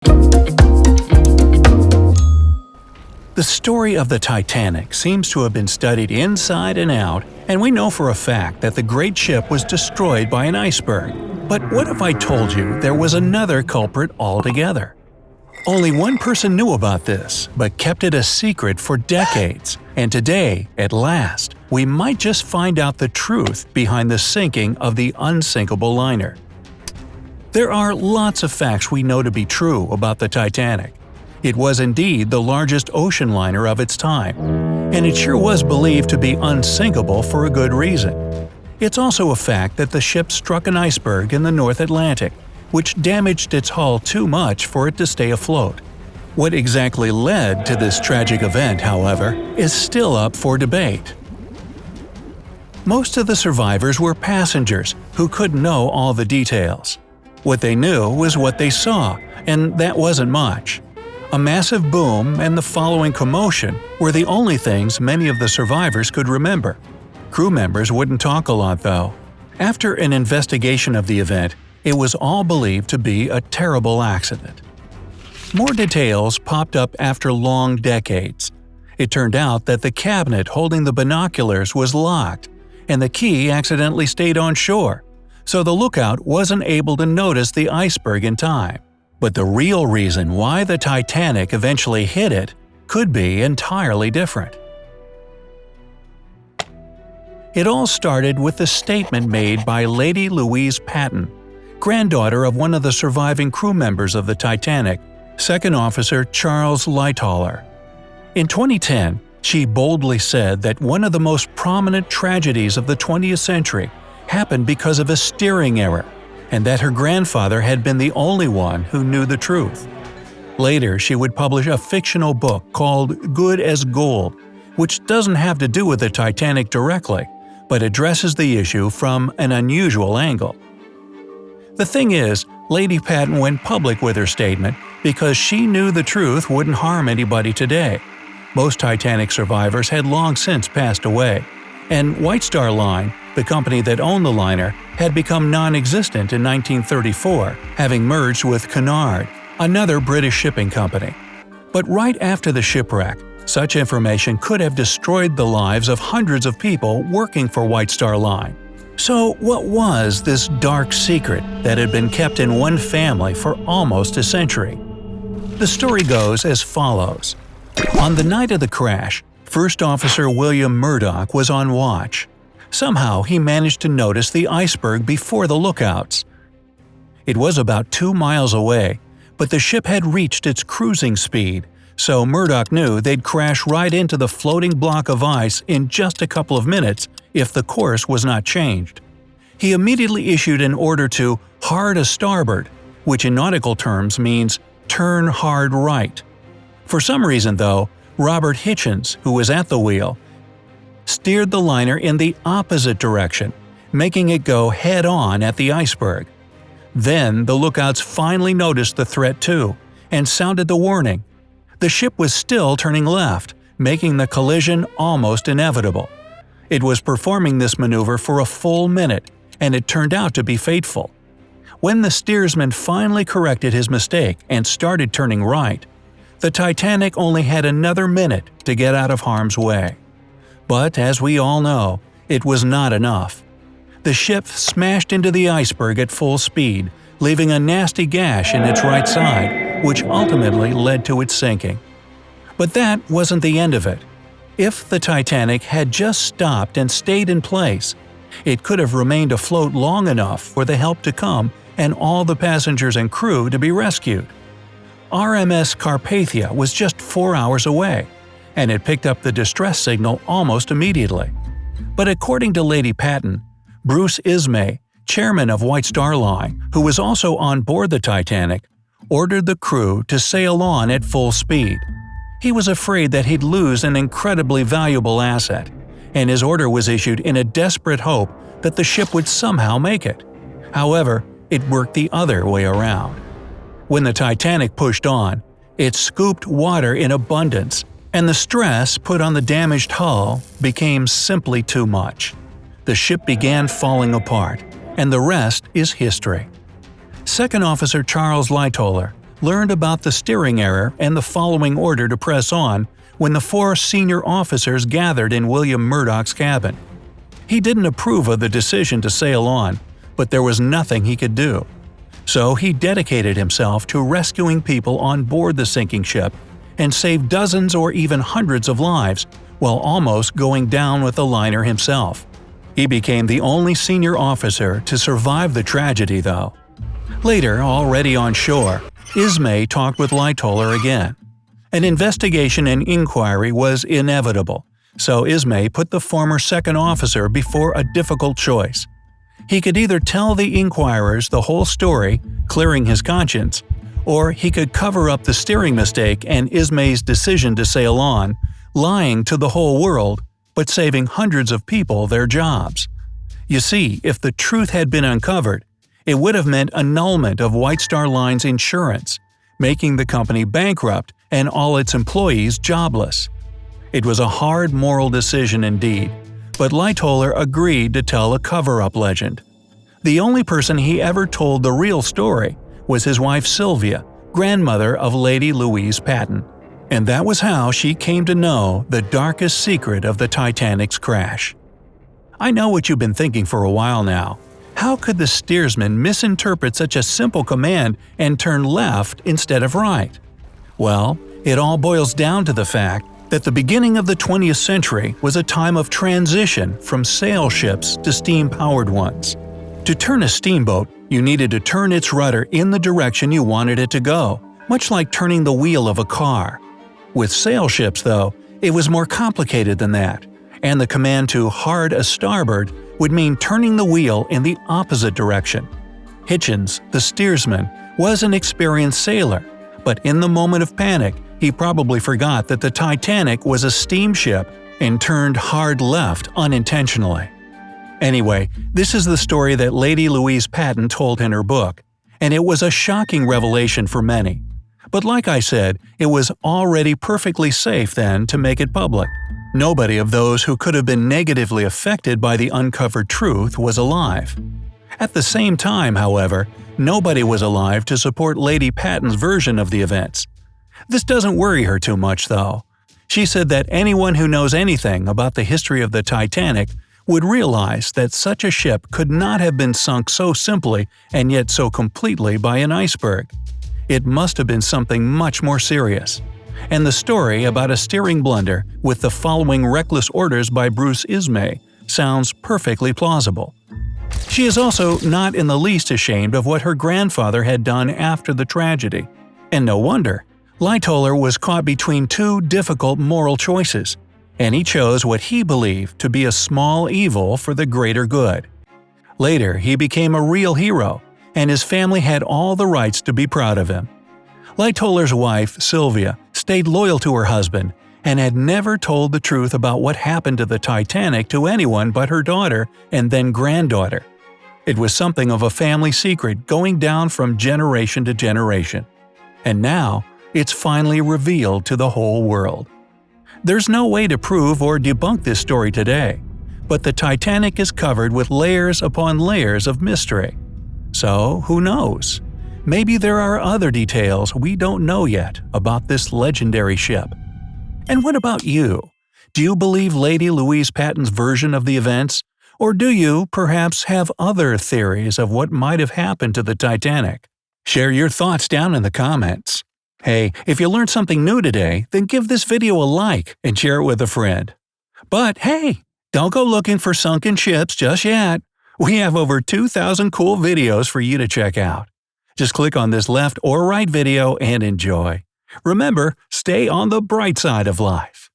The story of the Titanic seems to have been studied inside and out, and we know for a fact that the great ship was destroyed by an iceberg. But what if I told you there was another culprit altogether? Only one person knew about this, but kept it a secret for decades. And today, at last, we might just find out the truth behind the sinking of the unsinkable liner. There are lots of facts we know to be true about the Titanic. It was indeed the largest ocean liner of its time, and it sure was believed to be unsinkable for a good reason. It's also a fact that the ship struck an iceberg in the North Atlantic, which damaged its hull too much for it to stay afloat. What exactly led to this tragic event, however, is still up for debate. Most of the survivors were passengers who couldn't know all the details. What they knew was what they saw, and that wasn't much. A massive boom and the following commotion were the only things many of the survivors could remember. Crew members wouldn't talk a lot, though. After an investigation of the event, it was all believed to be a terrible accident. More details popped up after long decades. It turned out that the cabinet holding the binoculars was locked, and the key accidentally stayed on shore, so the lookout wasn't able to notice the iceberg in time. But the real reason why the Titanic eventually hit it could be entirely different. It all started with the statement made by Lady Louise Patten, granddaughter of one of the surviving crew members of the Titanic, Second Officer Charles Lightoller. In 2010, she boldly said that one of the most prominent tragedies of the 20th century happened because of a steering error, and that her grandfather had been the only one who knew the truth. Later, she would publish a fictional book called Good as Gold, which doesn't have to do with the Titanic directly, but addresses the issue from an unusual angle. The thing is, Lady Patten went public with her statement because she knew the truth wouldn't harm anybody today. Most Titanic survivors had long since passed away, and White Star Line, the company that owned the liner, had become non-existent in 1934, having merged with Cunard, another British shipping company. But right after the shipwreck, such information could have destroyed the lives of hundreds of people working for White Star Line. So what was this dark secret that had been kept in one family for almost a century? The story goes as follows. On the night of the crash, First Officer William Murdoch was on watch. Somehow he managed to notice the iceberg before the lookouts. It was about 2 miles away, but the ship had reached its cruising speed, so Murdoch knew they'd crash right into the floating block of ice in just a couple of minutes if the course was not changed. He immediately issued an order to hard a starboard, which in nautical terms means turn hard right. For some reason, though, Robert Hitchens, who was at the wheel, steered the liner in the opposite direction, making it go head-on at the iceberg. Then the lookouts finally noticed the threat too, and sounded the warning. The ship was still turning left, making the collision almost inevitable. It was performing this maneuver for a full minute, and it turned out to be fateful. When the steersman finally corrected his mistake and started turning right, the Titanic only had another minute to get out of harm's way. But as we all know, it was not enough. The ship smashed into the iceberg at full speed, leaving a nasty gash in its right side, which ultimately led to its sinking. But that wasn't the end of it. If the Titanic had just stopped and stayed in place, it could have remained afloat long enough for the help to come and all the passengers and crew to be rescued. RMS Carpathia was just 4 hours away, and it picked up the distress signal almost immediately. But according to Lady Patten, Bruce Ismay, chairman of White Star Line, who was also on board the Titanic, ordered the crew to sail on at full speed. He was afraid that he'd lose an incredibly valuable asset, and his order was issued in a desperate hope that the ship would somehow make it. However, it worked the other way around. When the Titanic pushed on, it scooped water in abundance, and the stress put on the damaged hull became simply too much. The ship began falling apart, and the rest is history. Second Officer Charles Lightoller, learned about the steering error and the following order to press on when the 4 senior officers gathered in William Murdoch's cabin. He didn't approve of the decision to sail on, but there was nothing he could do. So he dedicated himself to rescuing people on board the sinking ship and saved dozens or even hundreds of lives while almost going down with the liner himself. He became the only senior officer to survive the tragedy, though. Later, already on shore, Ismay talked with Lightoller again. An investigation and inquiry was inevitable, so Ismay put the former second officer before a difficult choice. He could either tell the inquirers the whole story, clearing his conscience, or he could cover up the steering mistake and Ismay's decision to sail on, lying to the whole world, but saving hundreds of people their jobs. You see, if the truth had been uncovered, it would have meant annulment of White Star Line's insurance, making the company bankrupt and all its employees jobless. It was a hard moral decision indeed, but Lightoller agreed to tell a cover-up legend. The only person he ever told the real story was his wife Sylvia, grandmother of Lady Louise Patten. And that was how she came to know the darkest secret of the Titanic's crash. I know what you've been thinking for a while now. How could the steersman misinterpret such a simple command and turn left instead of right? Well, it all boils down to the fact that the beginning of the 20th century was a time of transition from sail ships to steam-powered ones. To turn a steamboat, you needed to turn its rudder in the direction you wanted it to go, much like turning the wheel of a car. With sail ships, though, it was more complicated than that, and the command to hard a starboard would mean turning the wheel in the opposite direction. Hitchens, the steersman, was an experienced sailor, but in the moment of panic, he probably forgot that the Titanic was a steamship and turned hard left unintentionally. Anyway, this is the story that Lady Louise Patten told in her book, and it was a shocking revelation for many. But like I said, it was already perfectly safe then to make it public. Nobody of those who could have been negatively affected by the uncovered truth was alive. At the same time, however, nobody was alive to support Lady Patten's version of the events. This doesn't worry her too much, though. She said that anyone who knows anything about the history of the Titanic would realize that such a ship could not have been sunk so simply and yet so completely by an iceberg. It must have been something much more serious. And the story about a steering blunder with the following reckless orders by Bruce Ismay sounds perfectly plausible. She is also not in the least ashamed of what her grandfather had done after the tragedy. And no wonder. Lightoller was caught between 2 difficult moral choices, and he chose what he believed to be a small evil for the greater good. Later, he became a real hero, and his family had all the rights to be proud of him. Lightoller's wife, Sylvia, stayed loyal to her husband and had never told the truth about what happened to the Titanic to anyone but her daughter and then granddaughter. It was something of a family secret going down from generation to generation. And now, it's finally revealed to the whole world. There's no way to prove or debunk this story today, but the Titanic is covered with layers upon layers of mystery. So, who knows? Maybe there are other details we don't know yet about this legendary ship. And what about you? Do you believe Lady Louise Patten's version of the events? Or do you, perhaps, have other theories of what might have happened to the Titanic? Share your thoughts down in the comments. Hey, if you learned something new today, then give this video a like and share it with a friend. But hey, don't go looking for sunken ships just yet. We have over 2,000 cool videos for you to check out. Just click on this left or right video and enjoy. Remember, stay on the bright side of life.